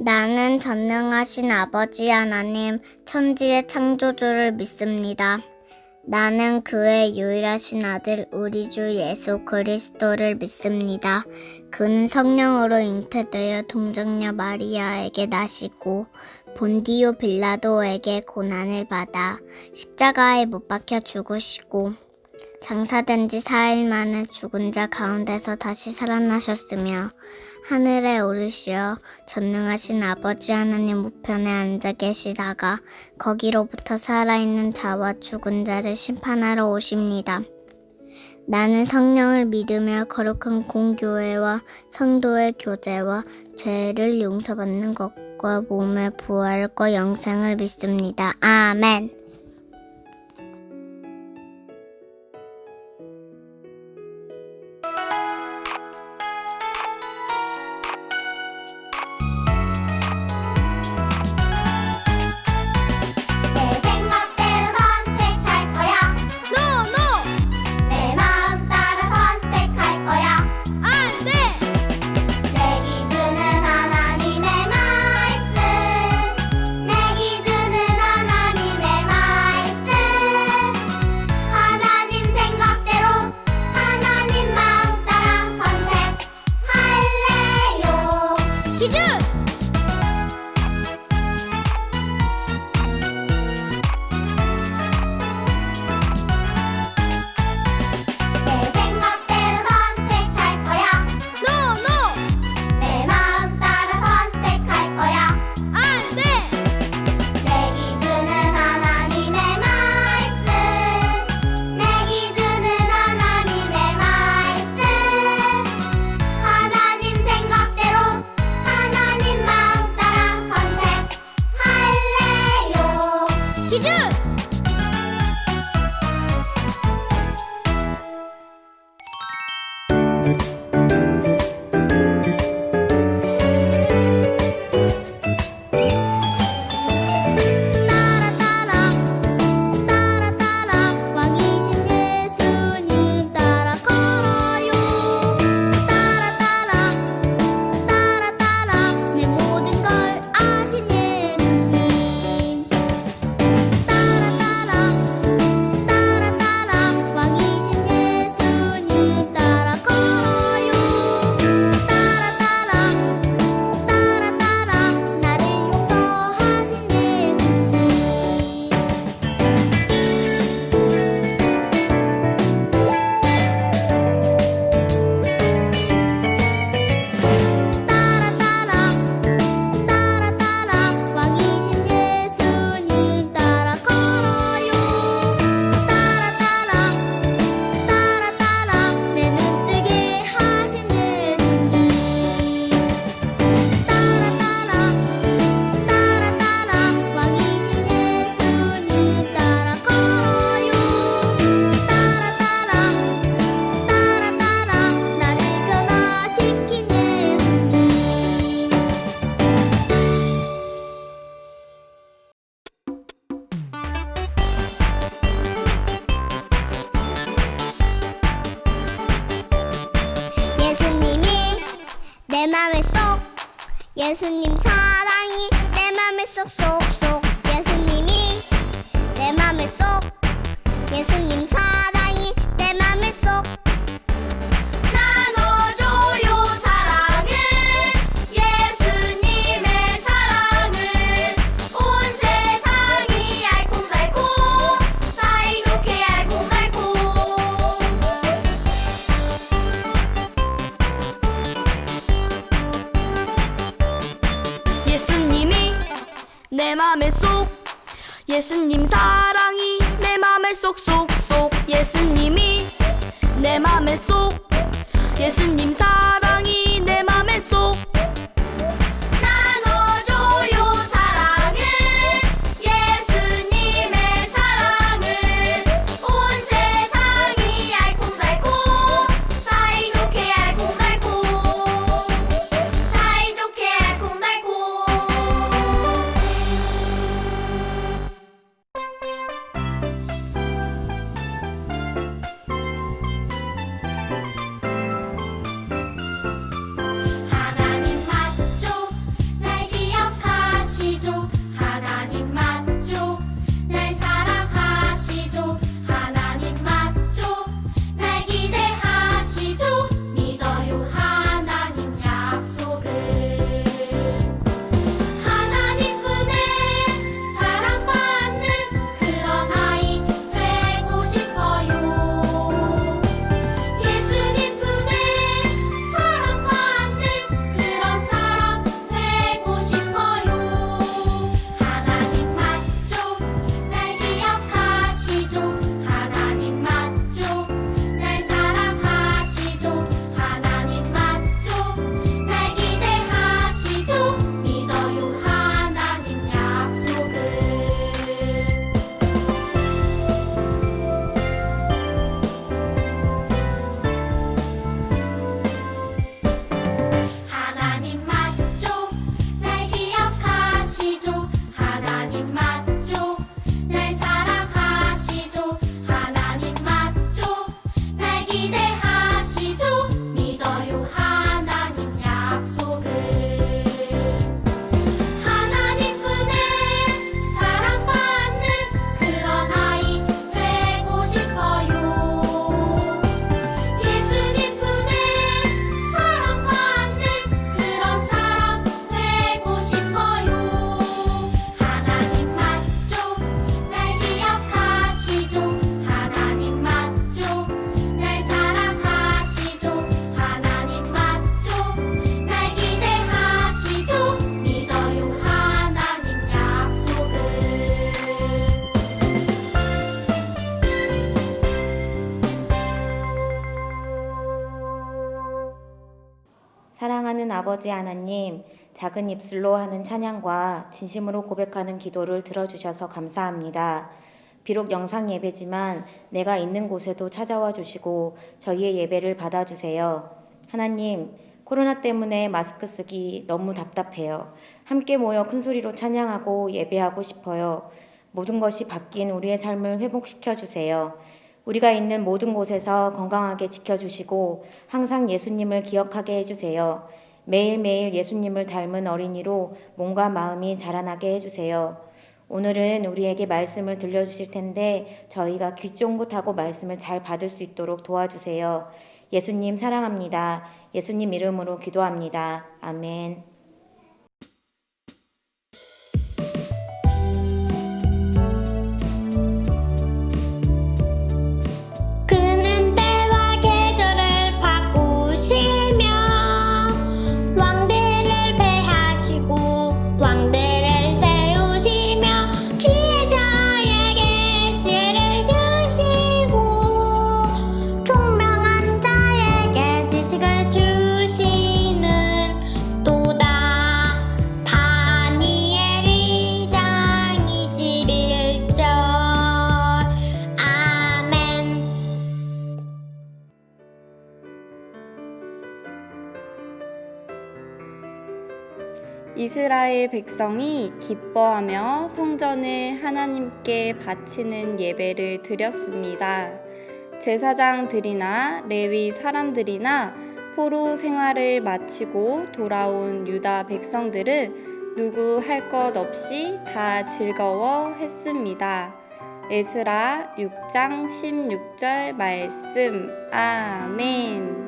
나는 전능하신 아버지 하나님, 천지의 창조주를 믿습니다. 나는 그의 유일하신 아들 우리 주 예수 그리스도를 믿습니다. 그는 성령으로 잉태되어 동정녀 마리아에게 나시고 본디오 빌라도에게 고난을 받아 십자가에 못 박혀 죽으시고 장사된 지 4일 만에 죽은 자 가운데서 다시 살아나셨으며 하늘에 오르시어 전능하신 아버지 하나님 우편에 앉아 계시다가 거기로부터 살아있는 자와 죽은 자를 심판하러 오십니다. 나는 성령을 믿으며 거룩한 공교회와 성도의 교제와 죄를 용서받는 것과 몸의 부활과 영생을 믿습니다. 아멘. 내 맘에 쏙 예수님 사랑이 내 맘에 쏙쏙쏙 예수님이 내 맘에 쏙 예수님 사랑이 내 맘에 쏙 나눠줘요 사랑을 예수님의 사랑을 온 세상이 알콩달콩 사이좋게 알콩달콩 예수님이 내 맘에 쏙 예수님 사랑이 내 맘에 쏙쏙쏙 예수님이 내 맘에 쏙 예수님 사랑이 내 맘에 쏙 나눠줘요 사랑을 예수님의 사랑을 온 세상이 알콩달콩 사이좋게 알콩달콩 사이좋게 알콩달콩 사랑하는 아버지 하나님, 작은 입술로 하는 찬양과 진심으로 고백하는 기도를 들어주셔서 감사합니다. 비록 영상 예배지만 내가 있는 곳에도 찾아와 주시고 저희의 예배를 받아주세요. 하나님, 코로나 때문에 마스크 쓰기 너무 답답해요. 함께 모여 큰 소리로 찬양하고 예배하고 싶어요. 모든 것이 바뀐 우리의 삶을 회복시켜 주세요. 우리가 있는 모든 곳에서 건강하게 지켜주시고 항상 예수님을 기억하게 해주세요. 매일매일 예수님을 닮은 어린이로 몸과 마음이 자라나게 해주세요. 오늘은 우리에게 말씀을 들려주실 텐데 저희가 귀 쫑긋하고 말씀을 잘 받을 수 있도록 도와주세요. 예수님 사랑합니다. 예수님 이름으로 기도합니다. 아멘. 그는 때와 계절을 바꾸시며 왕들을 패하시고 왕들을 세우시며 지혜자에게 지혜를 주시고 총명한 자에게 지식을 주시는 또다. 다니엘 2장 21절. 아멘. 이스라엘 백성이 기뻐하며 성전을 하나님께 바치는 예배를 드렸습니다. 제사장들이나 레위 사람들이나 포로 생활을 마치고 돌아온 유다 백성들은 누구 할 것 없이 다 즐거워했습니다. 에스라 6장 16절 말씀. 아멘.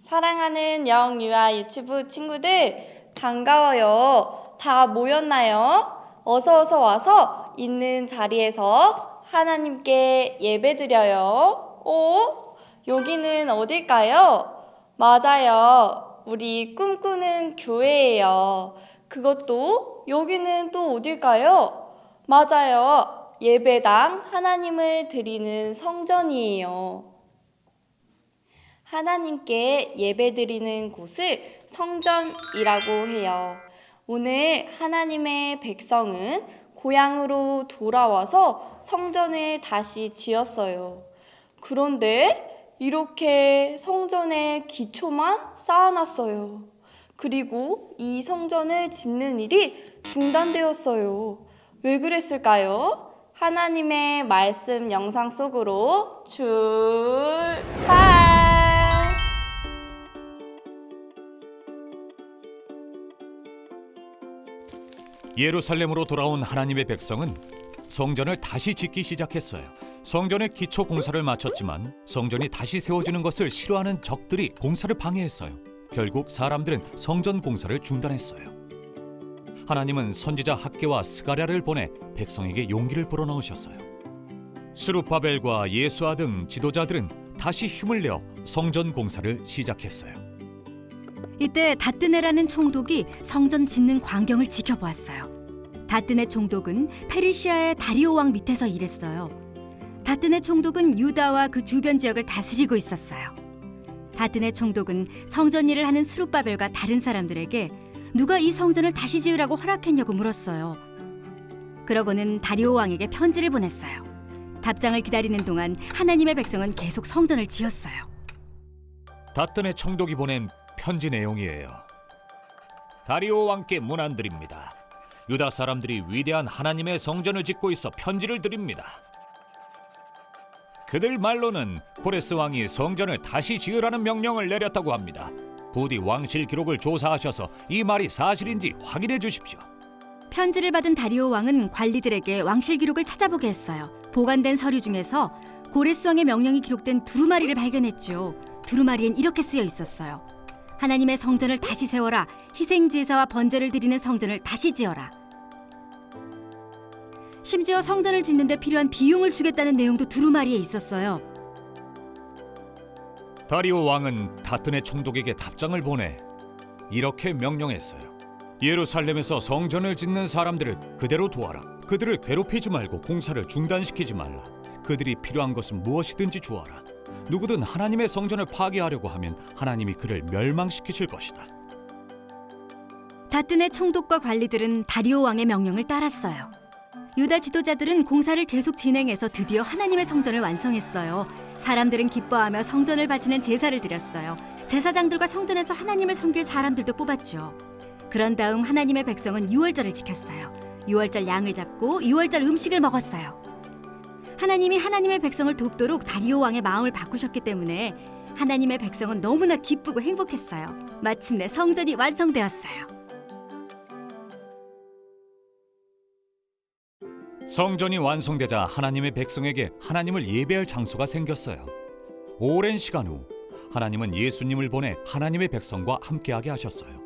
사랑하는 영유아 유튜브 친구들, 반가워요. 다 모였나요? 어서 와서 있는 자리에서 하나님께 예배드려요. 여기는 어딜까요? 맞아요. 우리 꿈꾸는 교회예요. 그것도 여기는 또 어딜까요? 맞아요. 예배당 하나님을 드리는 성전이에요. 하나님께 예배드리는 곳을 성전이라고 해요. 오늘 하나님의 백성은 고향으로 돌아와서 성전을 다시 지었어요. 그런데 이렇게 성전의 기초만 쌓아놨어요. 그리고 이 성전을 짓는 일이 중단되었어요. 왜 그랬을까요? 하나님의 말씀 영상 속으로 출발! 예루살렘으로 돌아온 하나님의 백성은 성전을 다시 짓기 시작했어요. 성전의 기초 공사를 마쳤지만 성전이 다시 세워지는 것을 싫어하는 적들이 공사를 방해했어요. 결국 사람들은 성전 공사를 중단했어요. 하나님은 선지자 학개와 스가랴를 보내 백성에게 용기를 불어넣으셨어요. 스룹바벨과 예수아 등 지도자들은 다시 힘을 내어 성전 공사를 시작했어요. 이때 다뜨네라는 총독이 성전 짓는 광경을 지켜보았어요. 다뜨네 총독은 페르시아의 다리오 왕 밑에서 일했어요. 다뜨네 총독은 유다와 그 주변 지역을 다스리고 있었어요. 다뜨네 총독은 성전 일을 하는 스룹바벨과 다른 사람들에게 누가 이 성전을 다시 지으라고 허락했냐고 물었어요. 그러고는 다리오 왕에게 편지를 보냈어요. 답장을 기다리는 동안 하나님의 백성은 계속 성전을 지었어요. 다뜨네 총독이 보낸 편지 내용이에요. 다리오 왕께 문안드립니다. 유다 사람들이 위대한 하나님의 성전을 짓고 있어 편지를 드립니다. 그들 말로는 고레스 왕이 성전을 다시 지으라는 명령을 내렸다고 합니다. 부디 왕실 기록을 조사하셔서 이 말이 사실인지 확인해 주십시오. 편지를 받은 다리오 왕은 관리들에게 왕실 기록을 찾아보게 했어요. 보관된 서류 중에서 고레스 왕의 명령이 기록된 두루마리를 발견했죠. 두루마리엔 이렇게 쓰여 있었어요. 하나님의 성전을 다시 세워라. 희생 제사와 번제를 드리는 성전을 다시 지어라. 심지어 성전을 짓는 데 필요한 비용을 주겠다는 내용도 두루마리에 있었어요. 다리오 왕은 다뜨네 총독에게 답장을 보내 이렇게 명령했어요. 예루살렘에서 성전을 짓는 사람들을 그대로 두어라. 그들을 괴롭히지 말고 공사를 중단시키지 말라. 그들이 필요한 것은 무엇이든지 주어라. 누구든 하나님의 성전을 파괴하려고 하면 하나님이 그를 멸망시키실 것이다. 다뜬의 총독과 관리들은 다리오 왕의 명령을 따랐어요. 유다 지도자들은 공사를 계속 진행해서 드디어 하나님의 성전을 완성했어요. 사람들은 기뻐하며 성전을 바치는 제사를 드렸어요. 제사장들과 성전에서 하나님을 섬길 사람들도 뽑았죠. 그런 다음 하나님의 백성은 유월절을 지켰어요. 유월절 양을 잡고 유월절 음식을 먹었어요. 하나님이 하나님의 백성을 돕도록 다리오 왕의 마음을 바꾸셨기 때문에 하나님의 백성은 너무나 기쁘고 행복했어요. 마침내 성전이 완성되었어요. 성전이 완성되자 하나님의 백성에게 하나님을 예배할 장소가 생겼어요. 오랜 시간 후 하나님은 예수님을 보내 하나님의 백성과 함께하게 하셨어요.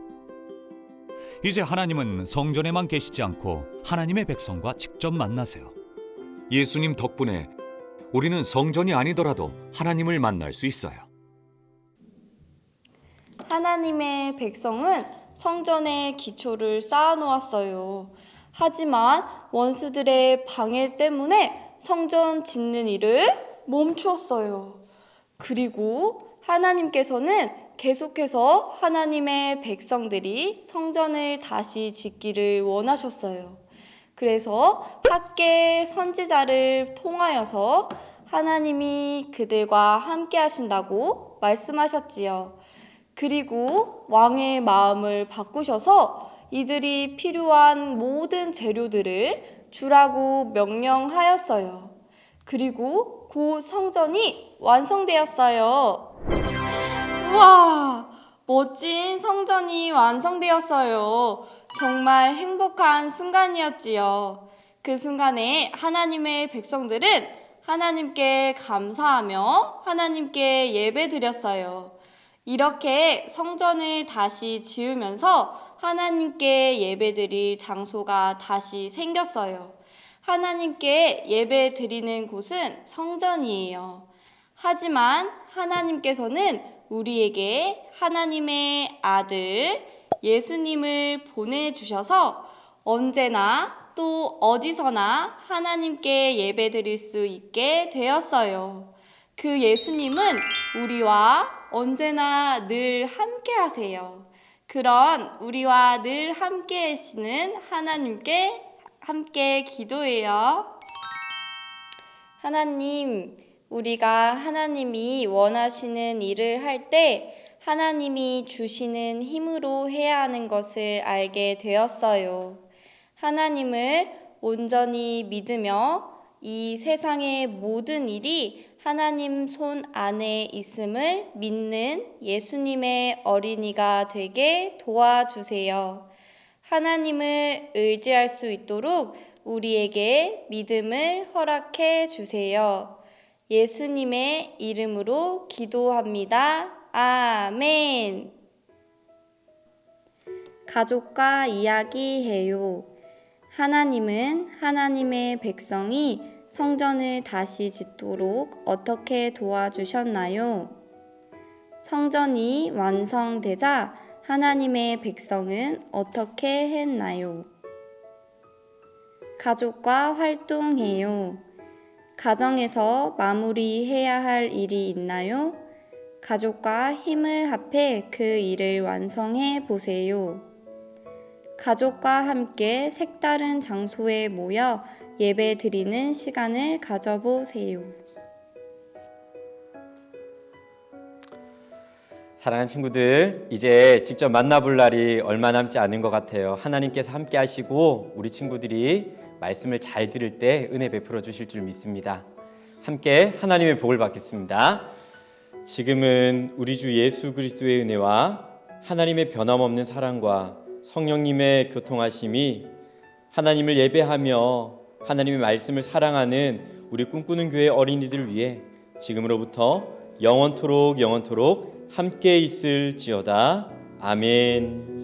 이제 하나님은 성전에만 계시지 않고 하나님의 백성과 직접 만나세요. 예수님 덕분에 우리는 성전이 아니더라도 하나님을 만날 수 있어요. 하나님의 백성은 성전의 기초를 쌓아놓았어요. 하지만 원수들의 방해 때문에 성전 짓는 일을 멈추었어요. 그리고 하나님께서는 계속해서 하나님의 백성들이 성전을 다시 짓기를 원하셨어요. 그래서 학계 선지자를 통하여서 하나님이 그들과 함께 하신다고 말씀하셨지요. 그리고 왕의 마음을 바꾸셔서 이들이 필요한 모든 재료들을 주라고 명령하였어요. 그리고 곧 성전이 완성되었어요. 우와! 멋진 성전이 완성되었어요. 정말 행복한 순간이었지요. 그 순간에 하나님의 백성들은 하나님께 감사하며 하나님께 예배드렸어요. 이렇게 성전을 다시 지으면서 하나님께 예배드릴 장소가 다시 생겼어요. 하나님께 예배드리는 곳은 성전이에요. 하지만 하나님께서는 우리에게 하나님의 아들 예수님을 보내주셔서 언제나 또 어디서나 하나님께 예배드릴 수 있게 되었어요. 그 예수님은 우리와 언제나 늘 함께 하세요. 그런 우리와 늘 함께 하시는 하나님께 함께 기도해요. 하나님, 우리가 하나님이 원하시는 일을 할 때 하나님이 주시는 힘으로 해야 하는 것을 알게 되었어요. 하나님을 온전히 믿으며 이 세상의 모든 일이 하나님 손 안에 있음을 믿는 예수님의 어린이가 되게 도와주세요. 하나님을 의지할 수 있도록 우리에게 믿음을 허락해 주세요. 예수님의 이름으로 기도합니다. 아멘. 가족과 이야기해요. 하나님은 하나님의 백성이 성전을 다시 짓도록 어떻게 도와주셨나요? 성전이 완성되자 하나님의 백성은 어떻게 했나요? 가족과 활동해요. 가정에서 마무리해야 할 일이 있나요? 가족과 힘을 합해 그 일을 완성해 보세요. 가족과 함께 색다른 장소에 모여 예배 드리는 시간을 가져보세요. 사랑하는 친구들, 이제 직접 만나볼 날이 얼마 남지 않은 것 같아요. 하나님께서 함께 하시고 우리 친구들이 말씀을 잘 들을 때 은혜 베풀어 주실 줄 믿습니다. 함께 하나님의 복을 받겠습니다. 지금은 우리 주 예수 그리스도의 은혜와 하나님의 변함없는 사랑과 성령님의 교통하심이 하나님을 예배하며 하나님의 말씀을 사랑하는 우리 꿈꾸는 교회 어린이들을 위해 지금으로부터 영원토록 함께 있을지어다. 아멘.